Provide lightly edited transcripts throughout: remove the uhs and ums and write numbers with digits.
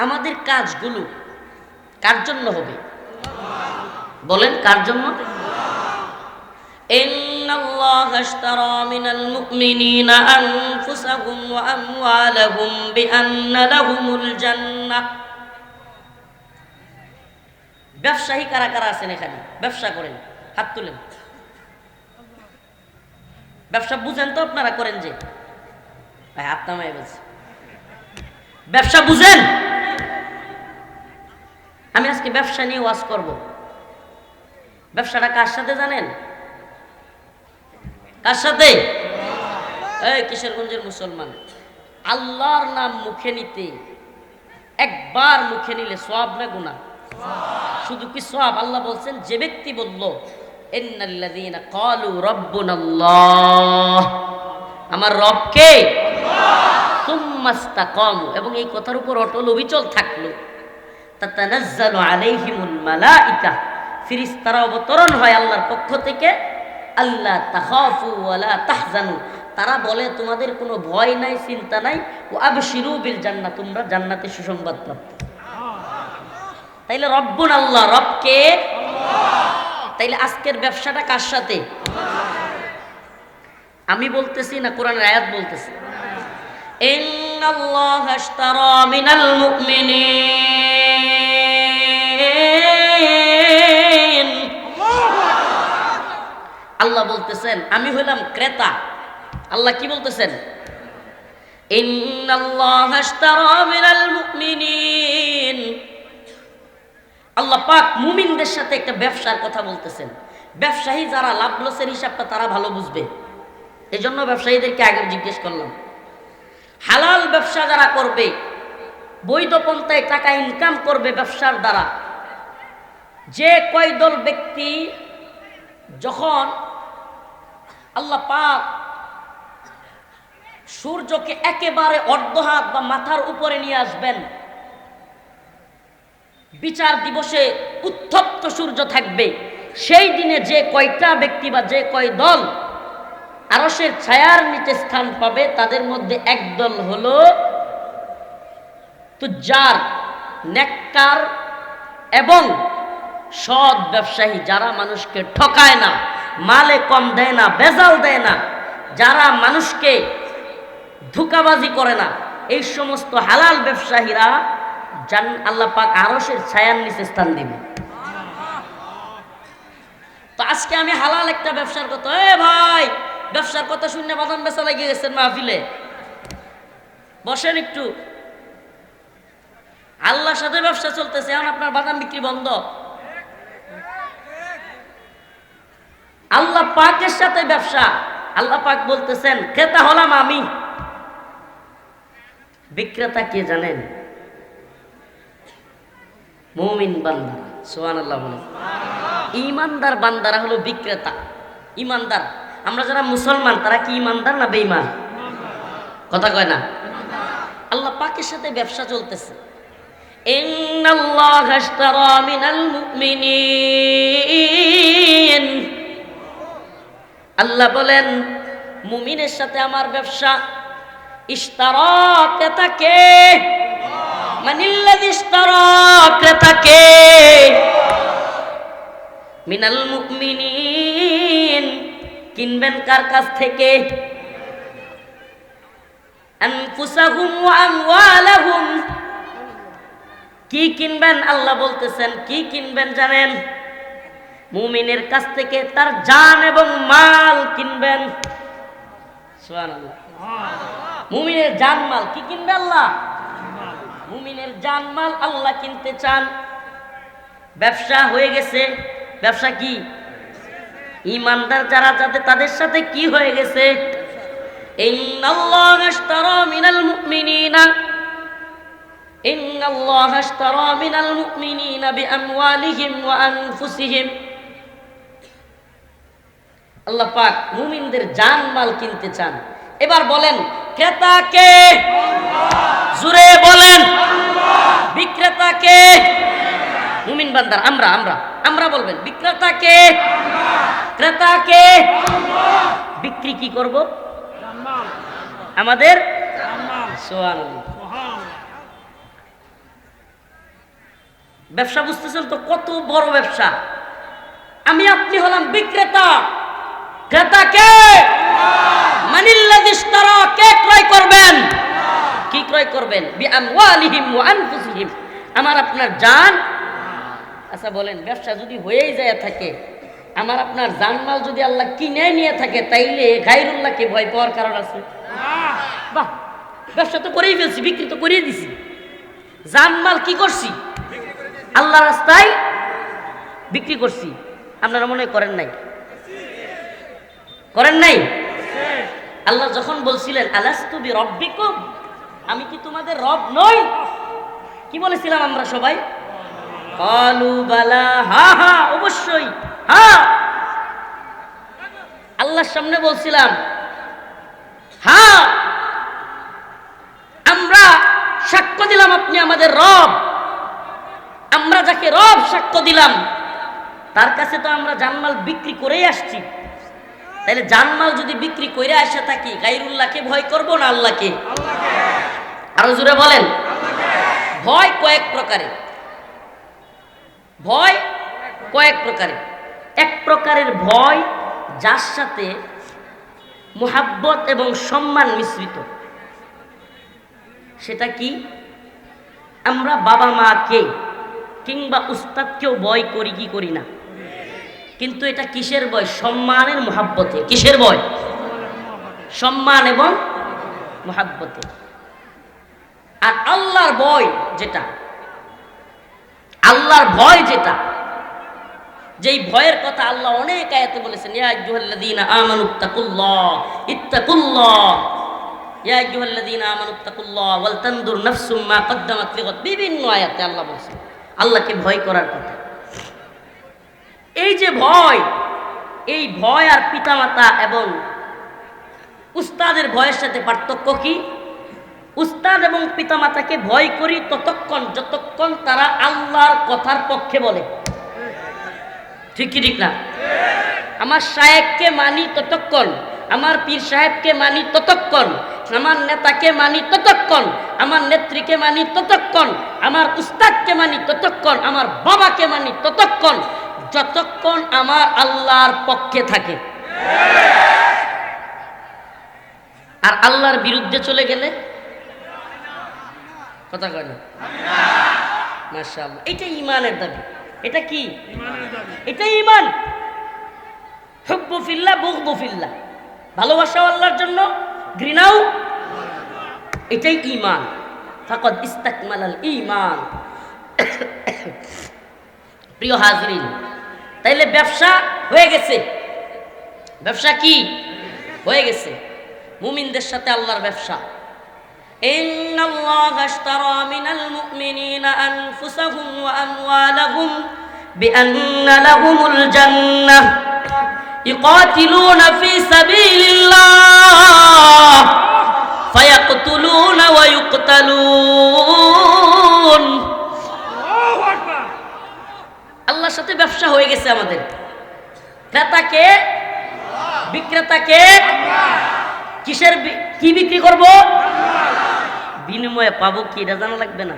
আমাদের কাজগুলো কার জন্য হবে? বলেন কার জন্য? ইন্নাল্লাহা আশতারা মিনাল মুমিনিনা আনফুসাহুম ওয়া আমওয়ালাহুম বিআন্না লাহুমুল জান্নাহ। ব্যবসায়ী কারা কারা আছেন এখানে? ব্যবসা করেন, হাত তুলেন। ব্যবসা বুঝেন তো আপনারা? করেন যে ভাই হাত নামায় বলছি, ব্যবসা বুঝেন? আমি আজকে ব্যবসা নিয়ে ওয়াজ করব। ব্যবসাটা কার সাথে জানেন? কার সাথে? এই কিশোরগঞ্জের মুসলমান, আল্লাহর নাম মুখে নিতে একবার মুখে নিলে সওয়াব না গুনাহ? শুধু কি সওয়াব? আল্লাহ বলছেন যে ব্যক্তি বলল ইন্নাল্লাযীনা ক্বালু রাব্বুনাল্লাহ, আমার রব কে? সুম্মা ইসতাকামু, এবং এই কথার উপর অটল অবিচল থাকলো, তাতানাজ্জালু আলাইহিমুল মালাইকা, ফেরেশতারা অবতরণ হয় আল্লাহর পক্ষ থেকে, আল্লাহ তাখাফু ওয়ালা তাহজানু, তারা বলে তোমাদের কোনো ভয় নাই, চিন্তা নাই, ও আবশিরু বিল জান্নাহ, তোমরা জান্নাতে সুসংবাদ প্রাপ্ত। তাইলে রব্বুন আল্লাহ, রব কে? তাইলে আজকের ব্যবসাটা কার সাথে? আমি বলতেছি না কোরআনের আয়াত বলতেছি? ইন্নাল্লাহা আশতারা মিনাল মুমিনিন, আল্লাহ বলতেছেন আমি হইলাম ক্রেতা। আল্লাহ কি বলতেছেন? ইন্নাল্লাহা আশতারা মিনাল মুমিনিন, আল্লাহ পাক মুমিনদের সাথে একটা ব্যবসার কথা বলতেছেন। ব্যবসায়ী যারা, লাভ লসের হিসাবটা তারা ভালো বুঝবে, এই জন্য ব্যবসায়ীদেরকে আগে জিজ্ঞেস করলাম। হালাল ব্যবসা যারা করবে, বৈধ পন্থায় টাকা ইনকাম করবে ব্যবসার দ্বারা, যে কয় দল ব্যক্তি যখন আল্লাহ পাক সূর্যকে একেবারে অর্ধ হাত বা মাথার উপরে নিয়ে আসবেন, বিচার দিবসে উত্তপ্ত সূর্য থাকবে, সেই দিনে যে কয়টা ব্যক্তি বা যে কয় দল আরশের ছায়ার নিচে স্থান পাবে, তাদের মধ্যে এক দল হলো তুজ্জার, নেককার এবং সৎ ব্যবসায়ী, যারা মানুষকে ঠকায় না, মালে কম দেয় না, ভেজাল দেয় না, যারা মানুষকে ধোঁকাবাজি করে না, এই সমস্ত হালাল ব্যবসায়ীরা আল্লাহ পাক আরশের ছায়ার নিচে স্থান দিবে। তো আজকে আমি হালাল একটা ব্যবসার কথা, ভাই ব্যবসার কথা শুনে বাদাম বেচা লাগিয়ে গেছেন মাহফিলে, বসেন একটু। আল্লাহর সাথে ব্যবসা চলতেছে, এখন আপনার বাদাম বিক্রি বন্ধ। আল্লাহ পাকের সাথে ব্যবসা। আল্লাহ পাক বলতেছেন ক্রেতা হলাম আমি, বিক্রেতা কে জানেন? মুমিন বান্দা। সুবহানাল্লাহ বলেন। ঈমানদার বান্দারা হলো বিক্রেতা। ঈমানদার, আমরা যারা মুসলমান তারা কি ঈমানদার না বেঈমান? কথা কয় না? আল্লাহ পাকের সাথে ব্যবসা চলতেছে। ইন্নাল্লাহা আশতারা মিনাল মুমিনিন, আল্লাহ বলেন মুমিনের সাথে আমার ব্যবসা। ইশতারা, ক্রেতাকে, মানিল্লাযী ইশতারা, ক্রেতাকে, মিনাল মুমিনিন, কিনবেন কার কাছ থেকে? আনফুসাহুম ওয়া আমওয়ালাহুম, কি কিনবেন? আল্লাহ বলতেছেন কি কিনবেন জানেন? মুমিনের কাছ থেকে তার জান এবং মাল কিনবেন। সুবহানাল্লাহ। মুমিনের জান মাল কি কিনবে আল্লাহ? মুমিনের জান মাল আল্লাহ কিনতে চান। ব্যবসা হয়ে গেছে। ব্যবসা কি? ঈমানদার যারা যাদের, তাদের সাথে কি হয়ে গেছে? ইন্নাল্লাহা আশতারা মিনাল মুমিনিনা, ইন্নাল্লাহা আশতারা মিনাল মুমিনিনা বিআমওয়ালিহিম ওয়া আনফুসিহিম, আল্লাহ পাক মুমিনদের জান মাল কিনতে চান। এবার বলেন ক্রেতা কে? জোরে বলেন। বিক্রেতা কে? মুমিন বান্দার আমরা আমরা আমরা বলবেন বিক্রেতা কে? ক্রেতা কে? বিক্রি কি করব? আমাদের। সুবহানাল্লাহ। ব্যবসা বুঝতেছেন তো কত বড় ব্যবসা। আমি আপনি হলাম বিক্রেতা, ক্রেতা কে? মানিল্লাযী ইশতারা, কে ক্রয় করবেন? কি ক্রয় করবেন? বিআমওয়ালিহিম ওয়া আনফুসিহিম, আমার আপনার জান। আচ্ছা বলেন, ব্যবসা যদি হয়েই যায় থাকে, আমার আপনার জানমাল যদি আল্লাহ কিনে নিয়ে থাকে, তাইলে গায়রুল্লাহকে ভয় পাওয়ার কারণ আছে? বাহ, ব্যবসা তো করেই ফেলছি, বিক্রি তো করিয়ে দিছি, জানমাল কি করছি? আল্লাহ রাস্তায় বিক্রি করছি। আপনারা মনে করেন নাই? করেন নাই? আল্লাহ যখন বলছিলেন আলাস্তু বিরব্বিকুম, আমি কি তোমাদের রব নই? কি বলেছিলাম আমরা সবাই? ক্বালু বালা, হ্যাঁ হ্যাঁ অবশ্যই, হ্যাঁ। আল্লাহর সামনে বলছিলাম হ্যাঁ, আমরা সাক্ষ্য দিলাম আপনি আমাদের রব। আমরা যাকে রব সাক্ষ্য দিলাম, তার কাছে তো আমরা জানমাল বিক্রি করেই আসছি। তাহলে জানমাল যদি বিক্রি করে আসে থাকি, গায়রুল্লাহকে ভয় করব না আল্লাহকে? আরো জোরে বলেন। ভয় কয়েক প্রকারে, ভয় কয়েক প্রকারে। এক প্রকারের ভয় যার সাথে মুহাব্বত এবং সম্মান মিশ্রিত। সেটা কি? আমরা বাবা মাকে কিংবা উস্তাদকেও ভয় করি কি করি না? কিন্তু এটা কিসের ভয়? সম্মানের মুহাব্বতে। কিসের ভয়? সম্মান এবং মুহাব্বতে। আর আল্লাহর ভয় যেটা, আল্লাহর ভয় যেটা, যেই ভয়ের কথা আল্লাহ অনেক আয়াতে বলেছেন, ইয়া আইয়ুহাল্লাযীনা আমানুত্তাকুল্লাহ ইত্তাকুল্লাহ, ইয়া আইয়ুহাল্লাযীনা আমানুত্তাকুল্লাহ ওয়াল তানজুর নাফসুম মা কদ্দামাত লিগাদ। বিভিন্ন আয়াতে আল্লাহ বলেছেন আল্লাহকে ভয় করার কথা। এই যে ভয়, এই ভয় আর পিতামাতা এবং উস্তাদের ভয়ের সাথে পার্থক্য কি? উস্তাদ এবং পিতামাতাকে ভয় করি ততক্ষণ যতক্ষণ তারা আল্লাহর কথার পক্ষে বলে। ঠিক কি ঠিক না? আমার শায়েখকে মানি ততক্ষণ, আমার পীর সাহেবকে মানি ততক্ষণ, আমার নেতাকে মানি ততক্ষণ, আমার নেত্রীকে মানি ততক্ষণ, আমার উস্তাদকে মানি ততক্ষণ, আমার বাবাকে মানি ততক্ষণ যতক্ষণ আমার আল্লাহর পক্ষে থাকে। আর আল্লাহর বিরুদ্ধে চলে গেলে কথা কয় না? মাশাআল্লাহ, এটা ঈমানের দাবি। এটা কি? এটা ঈমান। হুব্বু ফিল্লাহ বুগদু ফিল্লাহ, ভালোবাসাও আল্লাহর জন্য, ঘৃণাও। এটাই ঈমান। ফাকাদ ইস্তাকমালাল ঈমান। প্রিয় হাজরিন, তাইলে ব্যবসা হয়ে গেছে। ব্যবসা কি হয়ে গেছে? মুমিনদের সাথে আল্লাহর ব্যবসা। ইন্নাল্লাহা আশতারা মিনাল মুমিনিনা আনফুসাহুম ওয়া আমওয়ালাহুম বিআন্না লাহুমুল জান্নাহ ইউকাতিলুনা ফি সাবিলিল্লাহ ফায়াকতুলুনা ওয়া ইউকতালুন। আল্লাহর সাথে ব্যবসা হয়ে গেছে আমাদের। ক্রেতাকে, বিক্রেতাকে, কিসের কি বিক্রি করব? বিনিময়ে পাবো কি এটা জানা লাগবে না?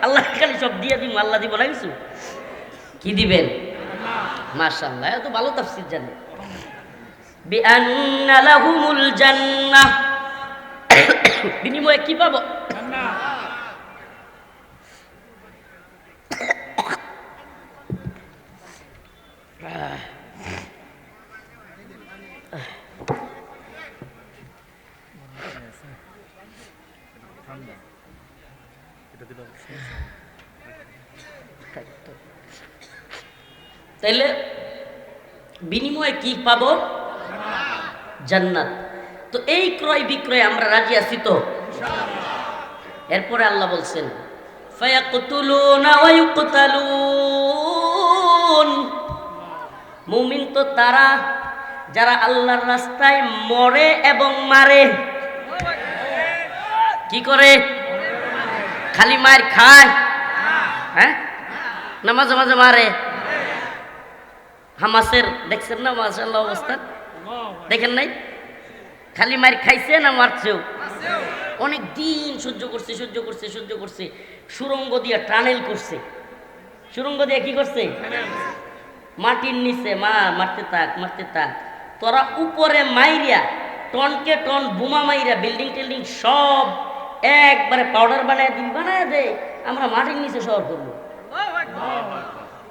আল্লাহ খালি সব দিয়ে দিব, আল্লাহ দিব না কিছু? কি দিবেন? মাশাআল্লাহ, এত ভালো তাফসীর জানেন। বিআন্না লাহুমুল জান্নাহ, বিনিময়ে কি পাবো? তাইলে বিনিময়ে কি পাবো? জান্নাত। তো এই ক্রয় বিক্রয় আমরা রাজি আছি তো? এরপরে আল্লাহ বলছেন ফায়াকতুলুনা ওয়া ইউকতালুন। মুমিন তো তারা যারা আল্লাহর রাস্তায় মরে এবং মারে। কি করে? খালি মার খায়? হ্যাঁ, না মাঝে মাঝে মারে। হামাসের দেখছেন না মাশাআল্লাহ অবস্থা? দেখেন নাই? খালি মার খাইছে না মারছেও? অনেক দিন সহ্য করছে সহ্য করছে সহ্য করছে, সুরঙ্গ দিয়া টানেল করছে। সুরঙ্গ দিয়ে কি করছে? মাটির নিচে মারতে থাক মারতে থাক। তোরা উপরে মাইরিয়া টনকে টন বোমা মাইরা বিল্ডিং টিল্ডিং সব একবারে পাউডার বানায় দিন, বানায় দে, আমরা মাটির নিচে শহর করবো।